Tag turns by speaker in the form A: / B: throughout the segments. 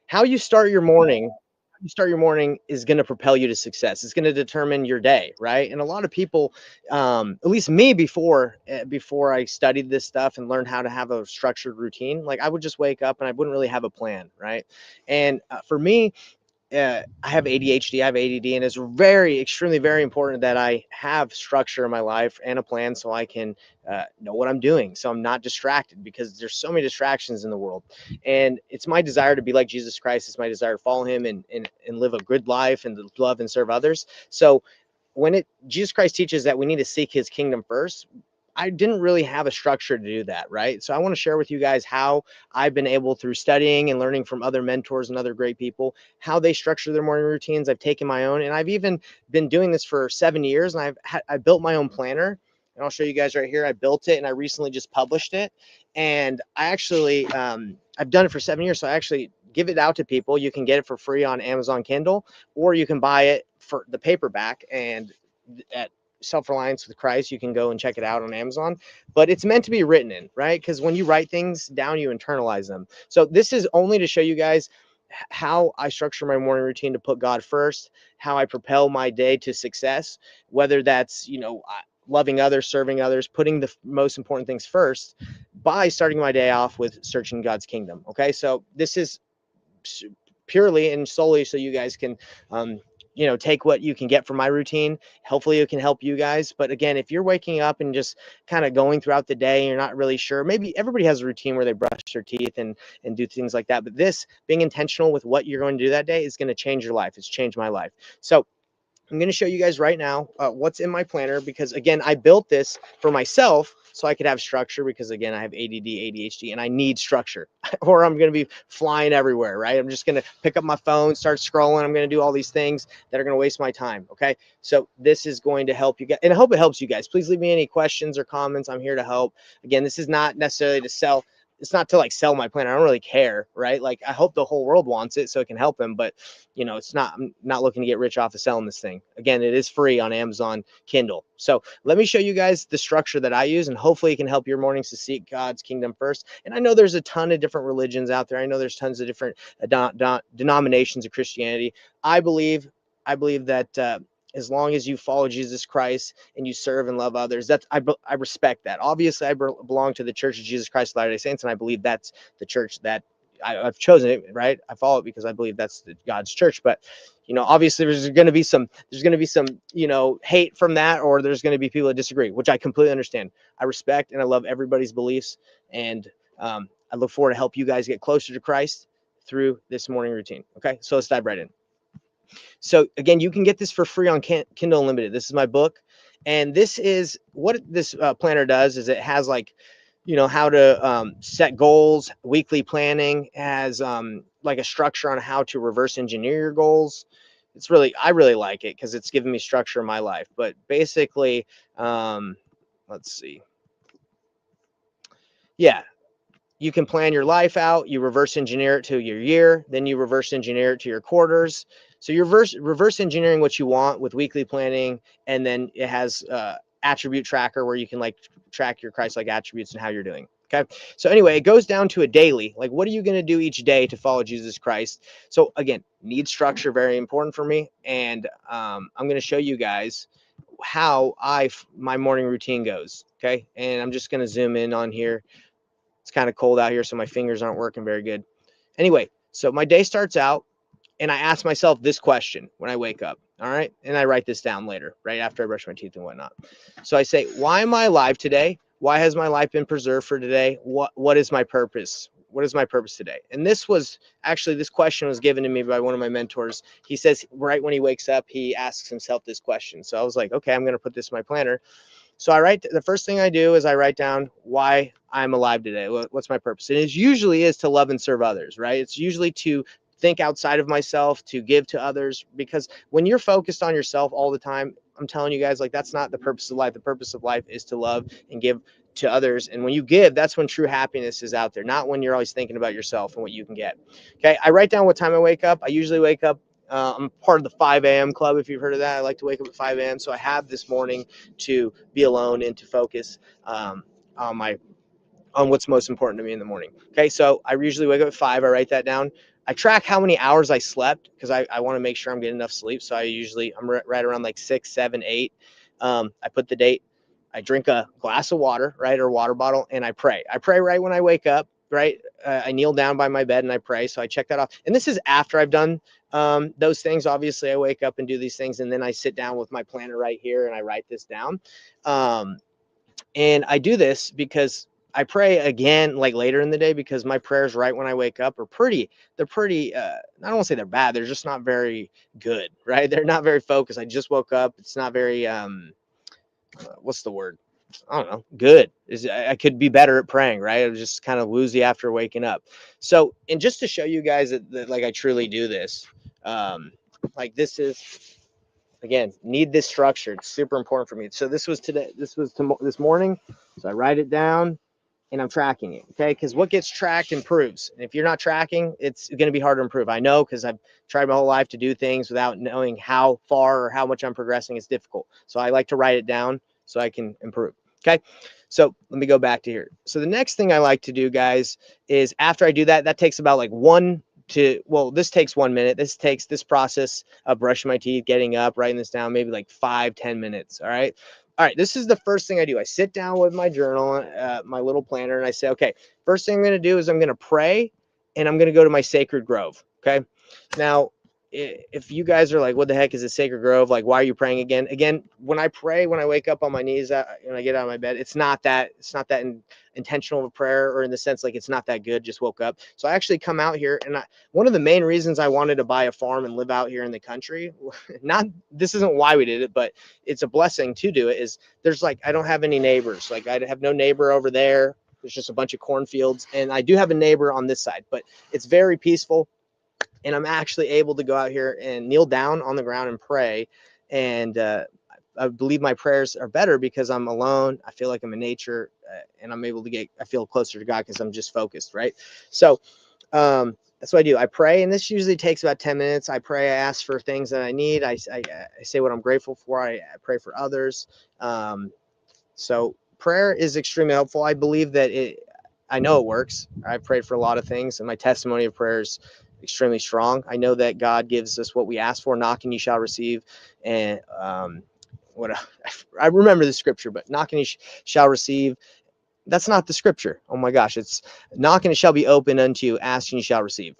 A: how you start your morning is going to propel you to success. It's going to determine your day, right? And a lot of people, at least me, before I studied this stuff and learned how to have a structured routine, like I would just wake up and I wouldn't really have a plan, right? And for me, I have ADHD, I have ADD, and it's extremely, very important that I have structure in my life and a plan so I can know what I'm doing. So I'm not distracted, because there's so many distractions in the world. And it's my desire to be like Jesus Christ. It's my desire to follow him and live a good life and to love and serve others. So Jesus Christ teaches that we need to seek his kingdom first, I didn't really have a structure to do that, right? So I want to share with you guys how I've been able, through studying and learning from other mentors and other great people, how they structure their morning routines. I've taken my own, and I've even been doing this for 7 years, and I built my own planner, and I'll show you guys right here. I built it, and I recently just published it, and I actually I've done it for 7 years, so I actually give it out to people. You can get it for free on Amazon Kindle, or you can buy it for the paperback, and at Self-Reliance with Christ, you can go and check it out on Amazon. But it's meant to be written in, right? Because when you write things down, you internalize them. So this is only to show you guys how I structure my morning routine to put God first, how I propel my day to success, whether that's, loving others, serving others, putting the most important things first, by starting my day off with searching God's kingdom. Okay, so this is purely and solely so you guys can take what you can get from my routine. Hopefully it can help you guys. But again, if you're waking up and just kind of going throughout the day and you're not really sure, maybe everybody has a routine where they brush their teeth and do things like that, but this, being intentional with what you're going to do that day, is going to change your life. It's changed my life. So I'm going to show you guys right now what's in my planner, because again, I built this for myself so I could have structure, because again, I have ADD, ADHD, and I need structure or I'm going to be flying everywhere, right? I'm just going to pick up my phone, start scrolling. I'm going to do all these things that are going to waste my time. Okay. So this is going to help you guys, and I hope it helps you guys. Please leave me any questions or comments. I'm here to help. Again, this is not necessarily to sell. It's not to sell my plan. I don't really care, right? Like, I hope the whole world wants it so it can help them, but it's not, I'm not looking to get rich off of selling this thing. Again, it is free on Amazon Kindle. So let me show you guys the structure that I use, and hopefully it can help your mornings to seek God's kingdom first. And I know there's a ton of different religions out there. I know there's tons of different denominations of Christianity. I believe that as long as you follow Jesus Christ and you serve and love others, I respect that. Obviously, I belong to the Church of Jesus Christ of Latter-day Saints, and I believe that's the church that I've chosen it, right? I follow it because I believe that's God's church. But obviously there's going to be some hate from that, or there's going to be people that disagree, which I completely understand. I respect and I love everybody's beliefs, and I look forward to help you guys get closer to Christ through this morning routine. Okay, so let's dive right in. So again, you can get this for free on Kindle Unlimited. This is my book, and this is what this planner does. Is it has how to set goals, weekly planning, has like a structure on how to reverse engineer your goals. I really like it because it's given me structure in my life. But basically, let's see. Yeah, you can plan your life out, you reverse engineer it to your year, then you reverse engineer it to your quarters. So you're reverse engineering what you want with weekly planning, and then it has attribute tracker where you can track your Christ-like attributes and how you're doing. Okay. So anyway, it goes down to a daily, what are you going to do each day to follow Jesus Christ? So again, need structure, very important for me. And I'm going to show you guys how my morning routine goes. Okay. And I'm just going to zoom in on here. It's kind of cold out here, so my fingers aren't working very good. Anyway, so my day starts out, and I ask myself this question when I wake up. All right. And I write this down later, right after I brush my teeth and whatnot. So I say, why am I alive today? Why has my life been preserved for today? What is my purpose? What is my purpose today? And this question was given to me by one of my mentors. He says right when he wakes up, he asks himself this question. So I was like, okay, I'm going to put this in my planner. So the first thing I do is I write down why I'm alive today. What's my purpose? And it usually is to love and serve others, right? It's usually to think outside of myself, to give to others, because when you're focused on yourself all the time, I'm telling you guys, that's not the purpose of life. The purpose of life is to love and give to others. And when you give, that's when true happiness is out there, not when you're always thinking about yourself and what you can get. Okay. I write down what time I wake up. I usually wake up. I'm part of the 5 a.m. club, if you've heard of that. I like to wake up at 5 a.m. So I have this morning to be alone and to focus on what's most important to me in the morning. Okay, so I usually wake up at 5. I write that down. I track how many hours I slept because I want to make sure I'm getting enough sleep. So I'm right around like 6, 7, 8. I put the date. I drink a glass of water, right, or water bottle, and I pray. I pray right when I wake up, right. I kneel down by my bed and I pray. So I check that off. And this is after I've done those things. Obviously, I wake up and do these things, and then I sit down with my planner right here and I write this down. And I do this because I pray again like later in the day, because my prayers right when I wake up are they're pretty I don't want to say they're bad, they're just not very good, right? They're not very focused. I just woke up. It's not very what's the word? I don't know. Good. I could be better at praying, right? I was just kind of woozy after waking up. So, and just to show you guys that like I truly do this, like this is, again, need this structure. It's super important for me. So this was today. This morning. So I write it down and I'm tracking it. Okay. Because what gets tracked improves. And if you're not tracking, it's going to be hard to improve. I know, because I've tried my whole life to do things without knowing how far or how much I'm progressing. It's difficult. So I like to write it down so I can improve. Okay. So let me go back to here. So the next thing I like to do, guys, is after I do that, that takes about like this takes 1 minute. This process of brushing my teeth, getting up, writing this down, maybe like 5-10 minutes. All right. All right. This is the first thing I do. I sit down with my journal, my little planner, and I say, okay, first thing I'm going to do is I'm going to pray and I'm going to go to my sacred grove. Okay. Now, if you guys are like, what the heck is a sacred grove? Like, why are you praying again? Again, when I pray, when I wake up on my knees and I get out of my bed, it's not that intentional of a prayer, or in the sense like it's not that good, just woke up. So I actually come out here, and one of the main reasons I wanted to buy a farm and live out here in the country, this isn't why we did it, but it's a blessing to do it, is there's like, I don't have any neighbors. Like, I have no neighbor over there. There's just a bunch of cornfields, and I do have a neighbor on this side, but it's very peaceful. And I'm actually able to go out here and kneel down on the ground and pray. And I believe my prayers are better because I'm alone. I feel like I'm in nature, and I'm able to I feel closer to God because I'm just focused, right? So that's what I do. I pray, and this usually takes about 10 minutes. I pray, I ask for things that I need. I say what I'm grateful for. I pray for others. So prayer is extremely helpful. I believe that I know it works. I've prayed for a lot of things, and my testimony of prayer is extremely strong. I know that God gives us what we ask for. Knocking, you shall receive. And I remember the scripture, but knocking, you shall receive. That's not the scripture. Oh my gosh. It's knocking, it shall be open unto you. Asking, you shall receive.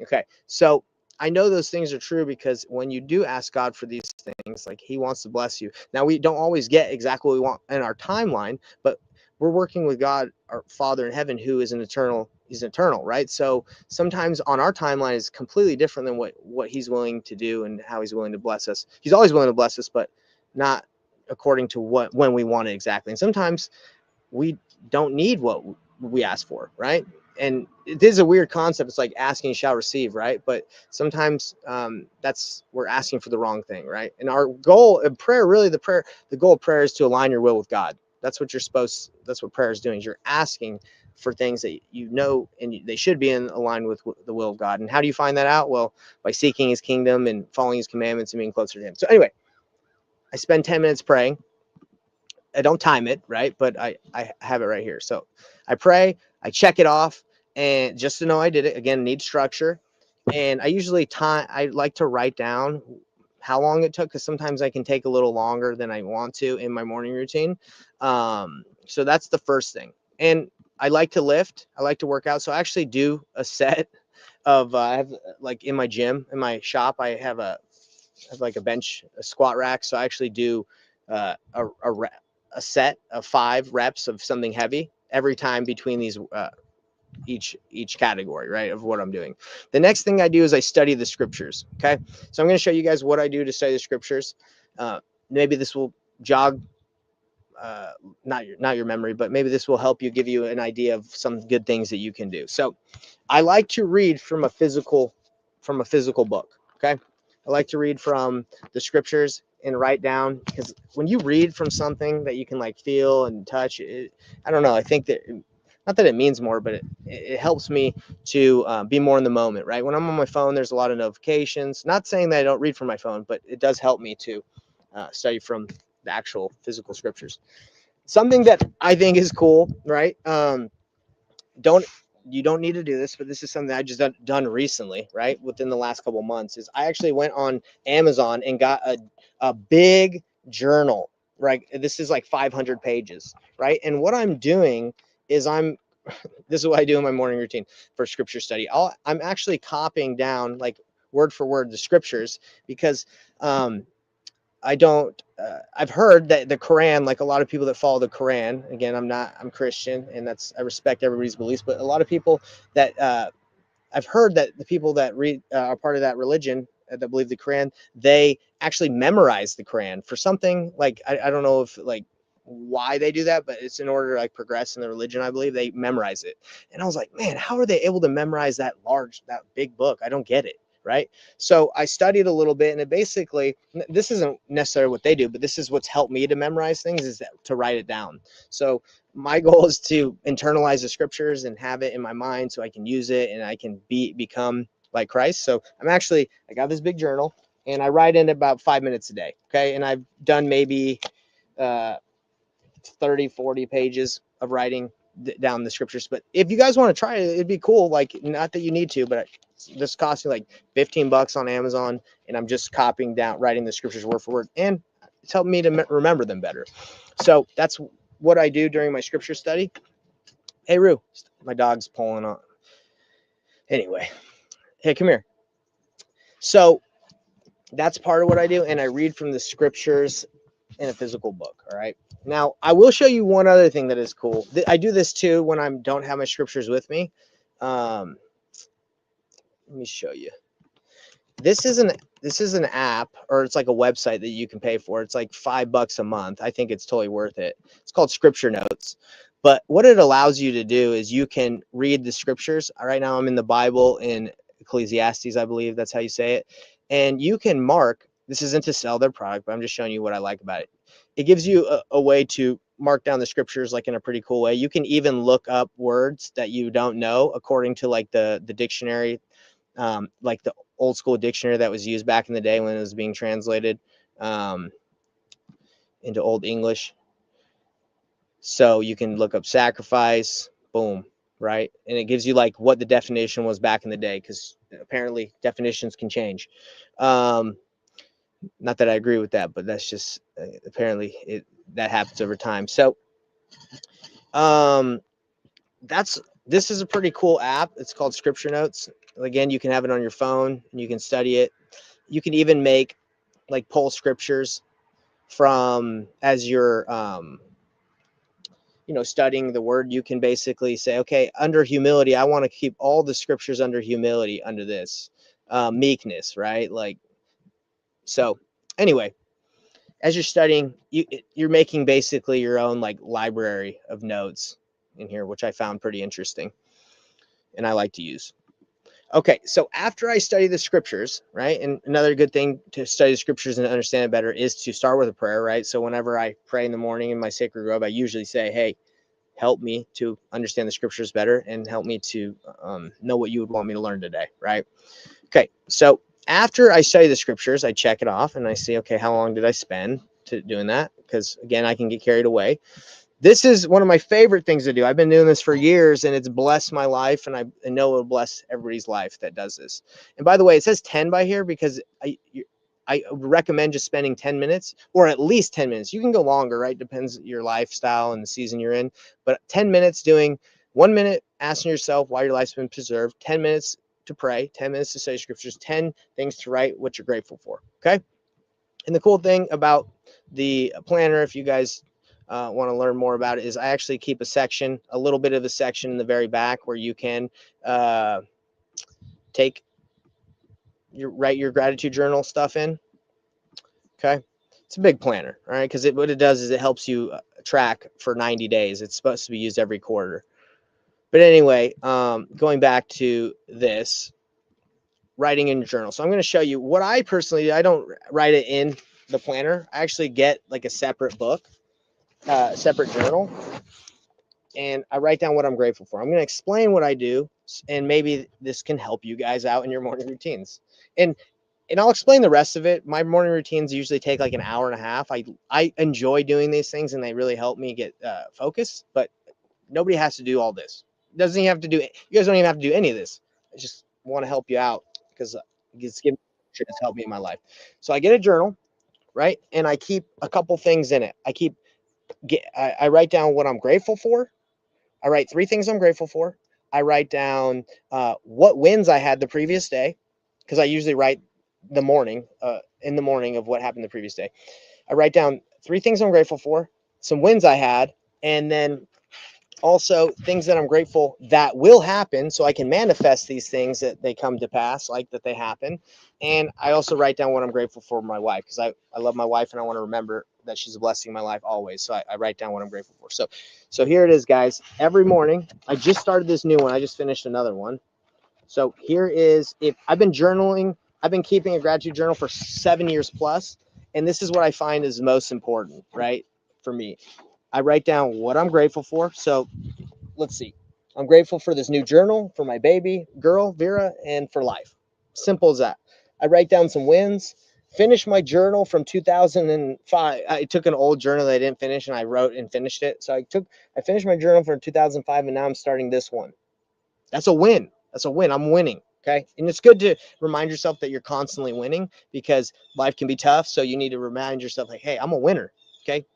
A: Okay. So I know those things are true, because when you do ask God for these things, like, he wants to bless you. Now, we don't always get exactly what we want in our timeline, but we're working with God, our Father in heaven, who is he's eternal, right? So sometimes on our timeline is completely different than what he's willing to do and how he's willing to bless us. He's always willing to bless us, but not according to when we want it exactly. And sometimes we don't need what we ask for, right? And it is a weird concept. It's like asking, you shall receive, right? But sometimes we're asking for the wrong thing, right? And our goal of prayer, really the goal of prayer is to align your will with God. That's what that's what prayer is doing. Is you're asking for things that you know, and they should be in line with the will of God. And how do you find that out? Well, by seeking his kingdom and following his commandments and being closer to him. So anyway, I spend 10 minutes praying. I don't time it, right? But I have it right here. So I pray, I check it off, and just to know I did it. Again, need structure. And I like to write down how long it took, because sometimes I can take a little longer than I want to in my morning routine. So that's the first thing. And I like to lift. I like to work out. So I actually do a set of I have, like, in my gym, in my shop, I have like a squat rack. So I actually do a set of 5 reps of something heavy every time between these each category, right, of what I'm doing. The next thing I do is I study the scriptures. Okay, so I'm going to show you guys what I do to study the scriptures. Maybe this will jog not your memory, but maybe this will help you, give you an idea of some good things that you can do. So I like to read from a physical book. Okay, I like to read from the scriptures and write down, because when you read from something that you can like feel and touch it, I don't know, I think that, not that it means more, but it helps me to be more in the moment, right? When I'm on my phone, there's a lot of notifications. Not saying that I don't read from my phone, but it does help me to study from the actual physical scriptures. Something that I think is cool, right? Don't you don't need to do this, but this is something I just done recently, right? Within the last couple months, is I actually went on Amazon and got a big journal, right? This is like 500 pages, right? And what I'm doing is this is what I do in my morning routine for scripture study. I'm actually copying down like word for word the scriptures, because I don't. I've heard that the Quran, like a lot of people that follow the Quran. Again, I'm Christian, and I respect everybody's beliefs. But a lot of people that I've heard that the people that read are part of that religion that believe the Quran, they actually memorize the Quran for something like I don't know if like why they do that, but it's in order to like progress in the religion. I believe they memorize it, and I was like, man, how are they able to memorize that big book? I don't get it. Right. So I studied a little bit, and it basically, this isn't necessarily what they do, but this is what's helped me to memorize things, is that to write it down. So my goal is to internalize the scriptures and have it in my mind so I can use it and I can become like Christ. So I got this big journal and I write in about 5 minutes a day. Okay. And I've done maybe uh, 30, 40 pages of writing down the scriptures. But if you guys want to try it, it'd be cool. Like, not that you need to, but this costs me like $15 on Amazon. And I'm just copying down, writing the scriptures word for word. And it's helped me to remember them better. So that's what I do during my scripture study. Hey, Rue, my dog's pulling on. Anyway, hey, come here. So that's part of what I do. And I read from the scriptures in a physical book. All right. Now, I will show you one other thing that is cool. I do this too when I don't have my scriptures with me. Let me show you. This is an app, or it's like a website that you can pay for. It's like $5 a month. I think it's totally worth it. It's called Scripture Notes. But what it allows you to do is you can read the scriptures. Right now I'm in the Bible in Ecclesiastes, I believe that's how you say it. And you can mark, this isn't to sell their product, but I'm just showing you what I like about it. It gives you a way to mark down the scriptures like in a pretty cool way. You can even look up words that you don't know according to like the dictionary, like the old school dictionary that was used back in the day when it was being translated into Old English. So you can look up sacrifice, boom, right? And it gives you like what the definition was back in the day, because apparently definitions can change. Not that I agree with that, but that's just apparently that happens over time. So this is a pretty cool app. It's called Scripture Notes. Again, you can have it on your phone and you can study it. You can even make like pull scriptures from as you're studying the word. You can basically say, okay, under humility, I want to keep all the scriptures under humility, under this meekness, right? Like, so anyway, as you're studying, you're making basically your own like library of notes in here, which I found pretty interesting and I like to use. Okay, so after I study the scriptures, right, and another good thing to study the scriptures and understand it better is to start with a prayer, right? So whenever I pray in the morning in my sacred robe, I usually say, hey, help me to understand the scriptures better and help me to know what you would want me to learn today, right? Okay, so after I study the scriptures, I check it off and I see, okay, how long did I spend doing that? Because again, I can get carried away. This is one of my favorite things to do. I've been doing this for years and it's blessed my life, and I know it will bless everybody's life that does this. And by the way, it says 10 by here because I would recommend just spending 10 minutes or at least 10 minutes. You can go longer, right? Depends your lifestyle and the season you're in. But 10 minutes doing 1 minute asking yourself why your life's been preserved, 10 minutes to pray, 10 minutes to study scriptures, 10 things to write what you're grateful for. Okay. And the cool thing about the planner, if you guys want to learn more about it, is I actually keep a little bit of a section in the very back where you can write your gratitude journal stuff in. Okay. It's a big planner. All right. Because what it does is it helps you track for 90 days. It's supposed to be used every quarter. But anyway, going back to this, writing in your journal. So I'm going to show you what I personally do. I don't write it in the planner. I actually get like a separate book, separate journal, and I write down what I'm grateful for. I'm going to explain what I do, and maybe this can help you guys out in your morning routines. And I'll explain the rest of it. My morning routines usually take like an hour and a half. I enjoy doing these things, and they really help me get focused. But nobody has to do all this. Doesn't even have to do. You guys don't even have to do any of this. I just want to help you out because it's given it's helped me in my life. So I get a journal, right, and I keep a couple things in it. I write down what I'm grateful for. I write 3 things I'm grateful for. I write down what wins I had the previous day, because I usually write in the morning of what happened the previous day. I write down 3 things I'm grateful for, some wins I had, and then also things that I'm grateful that will happen so I can manifest these things that they come to pass, like that they happen. And I also write down what I'm grateful for my wife, because I love my wife and I want to remember that she's a blessing in my life always. So I write down what I'm grateful for. So here it is, guys. Every morning, I just started this new one. I just finished another one. So here is, if I've been journaling, I've been keeping a gratitude journal for 7 years plus. And this is what I find is most important, right? For me, I write down what I'm grateful for. So let's see. I'm grateful for this new journal, for my baby girl, Vera, and for life. Simple as that. I write down some wins, finish my journal from 2005. I took an old journal that I didn't finish and I wrote and finished it. So I finished my journal from 2005 and now I'm starting this one. That's a win. That's a win. I'm winning. Okay. And it's good to remind yourself that you're constantly winning, because life can be tough. So you need to remind yourself, like, hey, I'm a winner. Okay.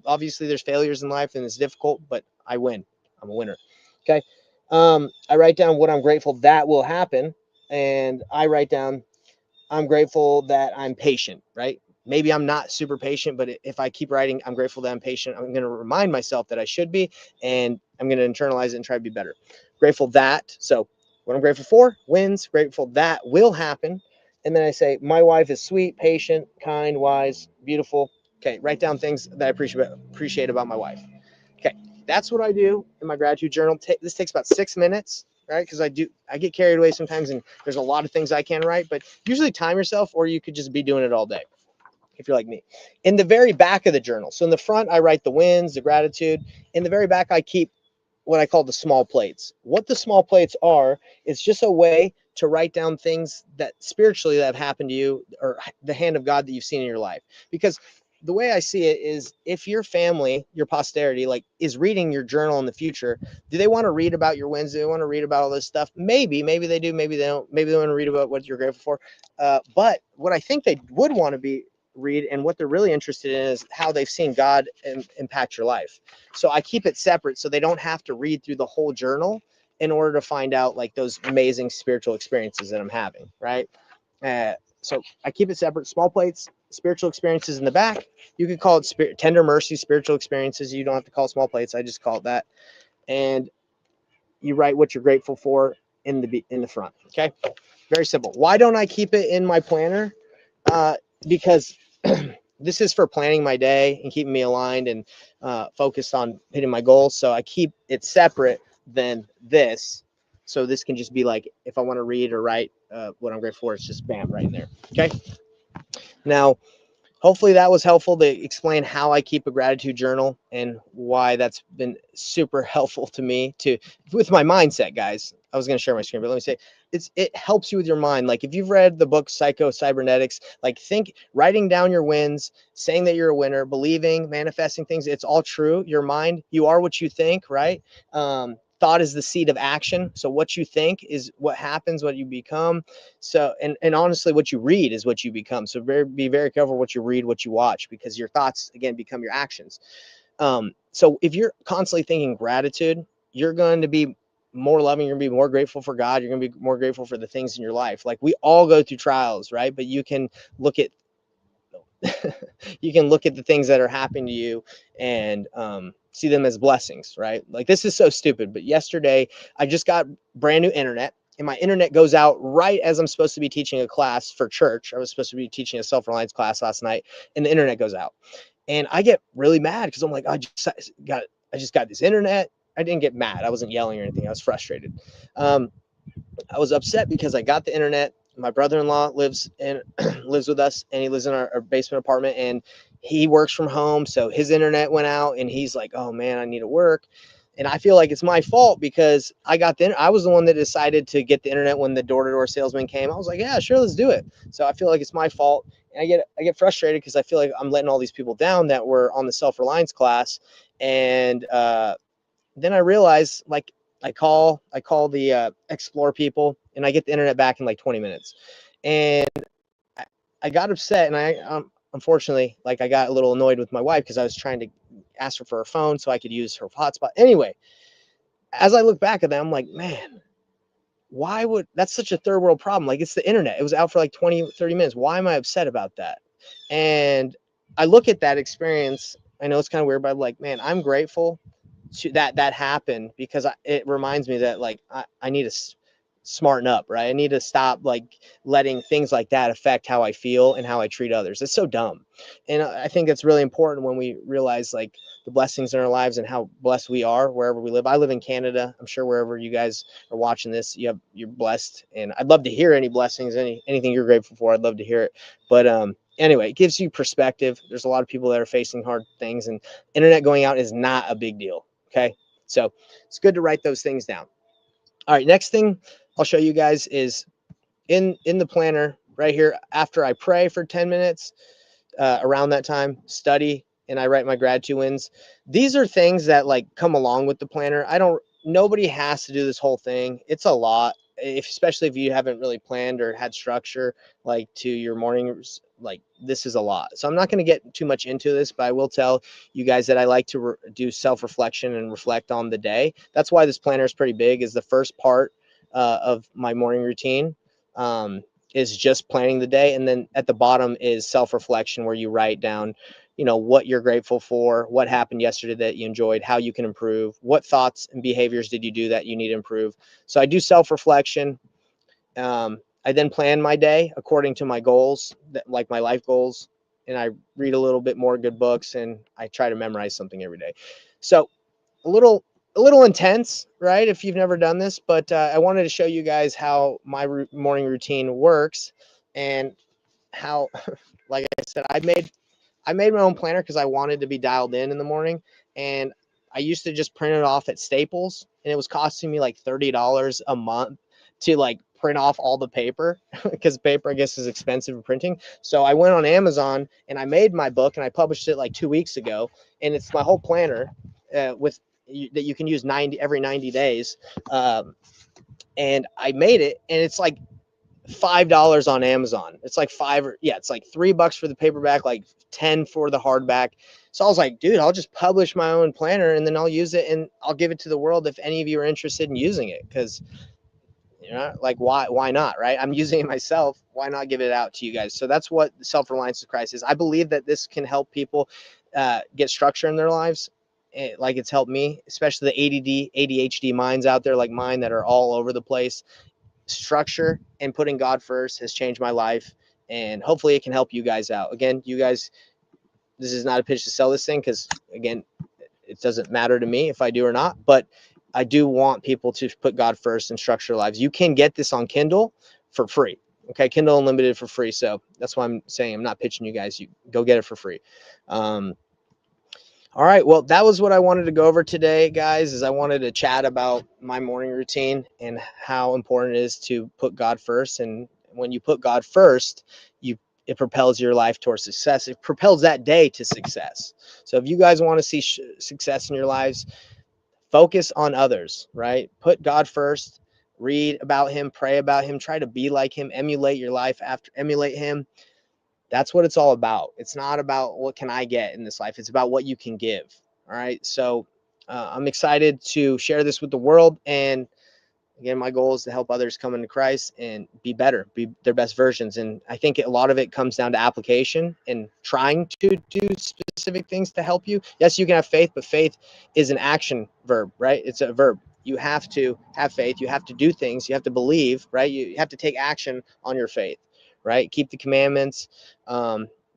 A: Obviously, there's failures in life and it's difficult, but I win. I'm a winner. Okay. I write down what I'm grateful that will happen. And I write down, I'm grateful that I'm patient, right? Maybe I'm not super patient, but if I keep writing, I'm grateful that I'm patient, I'm going to remind myself that I should be, and I'm going to internalize it and try to be better. Grateful that. So, what I'm grateful for wins, grateful that will happen. And then I say, my wife is sweet, patient, kind, wise, beautiful. Okay, write down things that I appreciate about my wife. Okay, that's what I do in my gratitude journal. This takes about 6 minutes, right? Because I get carried away sometimes, and there's a lot of things I can write. But usually, time yourself, or you could just be doing it all day if you're like me. In the very back of the journal, so in the front, I write the wins, the gratitude. In the very back, I keep what I call the small plates. What the small plates are, is just a way to write down things that spiritually that have happened to you, or the hand of God that you've seen in your life. Because the way I see it is, if your family, your posterity, like, is reading your journal in the future, do they want to read about your wins? Do they want to read about all this stuff? Maybe they do, maybe they don't. Maybe they want to read about what you're grateful for. But what I think they would want to be read, and what they're really interested in, is how they've seen God impact your life. So I keep it separate so they don't have to read through the whole journal in order to find out, like, those amazing spiritual experiences that I'm having, right? So I keep it separate. Small plates, spiritual experiences in the back. You could call it tender mercy, spiritual experiences. You don't have to call it small plates. I just call it that. And you write what you're grateful for in the front. Okay, very simple. Why don't I keep it in my planner? Because this is for planning my day and keeping me aligned and focused on hitting my goals. So I keep it separate than this. So this can just be like, if I want to read or write what I'm grateful for, it's just bam, right in there. Okay. Now, hopefully that was helpful to explain how I keep a gratitude journal and why that's been super helpful to me with my mindset, guys. I was going to share my screen, but let me say, it helps you with your mind. Like, if you've read the book Psycho Cybernetics, like, writing down your wins, saying that you're a winner, believing, manifesting things, it's all true. Your mind, you are what you think, right? Thought is the seed of action. So what you think is what happens, what you become. So, and honestly, what you read is what you become. So be very careful what you read, what you watch, because your thoughts, again, become your actions. So if you're constantly thinking gratitude, you're going to be more loving. You're going to be more grateful for God. You're going to be more grateful for the things in your life. Like, we all go through trials, right? But you can look at you can look at the things that are happening to you and see them as blessings, right? Like, this is so stupid, but yesterday I just got brand new internet, and my internet goes out right as I'm supposed to be teaching a class for church. I was supposed to be teaching a self-reliance class last night, and the internet goes out, and I get really mad because I'm like, I just got this internet. I didn't get mad. I wasn't yelling or anything. I was frustrated. I was upset because I got the internet. My brother-in-law lives with us, and he lives in our basement apartment, and he works from home. So his internet went out, and he's like, "Oh man, I need to work." And I feel like it's my fault because I was the one that decided to get the internet when the door-to-door salesman came. I was like, "Yeah, sure, let's do it." So I feel like it's my fault. And I get frustrated because I feel like I'm letting all these people down that were on the self-reliance class. And then I realized, like, I call the Explore people, and I get the internet back in like 20 minutes. And I got upset, and I unfortunately, like, I got a little annoyed with my wife because I was trying to ask her for her phone so I could use her hotspot. Anyway, as I look back at that, I'm like, man, why would that's such a third world problem? Like, it's the internet. It was out for like 20, 30 minutes. Why am I upset about that? And I look at that experience. I know it's kind of weird, but I'm like, man, I'm grateful that happened, because it reminds me that, like, I need to smarten up, right? I need to stop, like, letting things like that affect how I feel and how I treat others. It's so dumb. And I think it's really important when we realize, like, the blessings in our lives and how blessed we are wherever we live. I live in Canada. I'm sure wherever you guys are watching this, you're blessed, and I'd love to hear any blessings, anything you're grateful for. I'd love to hear it. But anyway, it gives you perspective. There's a lot of people that are facing hard things, and internet going out is not a big deal. Okay, so it's good to write those things down. All right, next thing I'll show you guys is in the planner right here. After I pray for 10 minutes, around that time, study, and I write my gratitude wins. These are things that, like, come along with the planner. Nobody has to do this whole thing. It's a lot, especially if you haven't really planned or had structure, like, to your mornings. Like, this is a lot. So I'm not going to get too much into this, but I will tell you guys that I like to do self-reflection and reflect on the day. That's why this planner is pretty big, is the first part of my morning routine. Is just planning the day, and then at the bottom is self-reflection, where you write down, what you're grateful for, what happened yesterday that you enjoyed, how you can improve, what thoughts and behaviors did you do that you need to improve. So I do self-reflection. I then plan my day according to my goals, like my life goals, and I read a little bit more good books, and I try to memorize something every day. So a little intense, right, if you've never done this, but I wanted to show you guys how my morning routine works, and how like I said, I made my own planner because I wanted to be dialed in the morning. And I used to just print it off at Staples, and it was costing me like $30 a month to, like, print off all the paper, because paper, I guess, is expensive for printing. So I went on Amazon and I made my book, and I published it like 2 weeks ago, and it's my whole planner, that you can use every 90 days. And I made it, and it's like $5 on Amazon. It's like it's like $3 for the paperback, like 10 for the hardback. So I was like, dude, I'll just publish my own planner, and then I'll use it, and I'll give it to the world if any of you are interested in using it. Because, like, why not, right? I'm using it myself. Why not give it out to you guys? So that's what self-reliance of Christ is. I believe that this can help people get structure in their lives. Like, it's helped me, especially the ADD, ADHD minds out there like mine that are all over the place. Structure and putting God first has changed my life, and hopefully it can help you guys out. Again, you guys, this is not a pitch to sell this thing, because, again, it doesn't matter to me if I do or not, but I do want people to put God first and structure lives. You can get this on Kindle for free. Okay, Kindle Unlimited for free. So that's why I'm saying I'm not pitching you guys. You go get it for free. All right, well, that was what I wanted to go over today, guys, is I wanted to chat about my morning routine and how important it is to put God first. And when you put God first, it propels your life towards success. It propels that day to success. So if you guys want to see success in your lives, focus on others, right? Put God first, read about him, pray about him, try to be like him, emulate your life emulate him. That's what it's all about. It's not about what can I get in this life. It's about what you can give. All right. So I'm excited to share this with the world. And again, my goal is to help others come into Christ and be better, be their best versions. And I think a lot of it comes down to application and trying to do specific things to help you. Yes, you can have faith, but faith is an action verb, right? It's a verb. You have to have faith. You have to do things. You have to believe, right? You have to take action on your faith, right? Keep the commandments.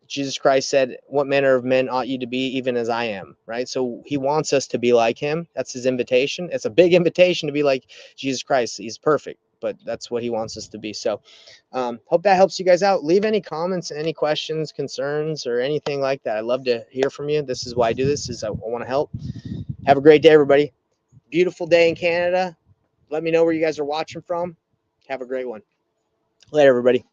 A: Jesus Christ said, what manner of men ought you to be, even as I am, right? So he wants us to be like him. That's his invitation. It's a big invitation to be like Jesus Christ. He's perfect, but that's what he wants us to be. So hope that helps you guys out. Leave any comments, any questions, concerns, or anything like that. I'd love to hear from you. This is why I do this, is I want to help. Have a great day, everybody. Beautiful day in Canada. Let me know where you guys are watching from. Have a great one. Later, everybody.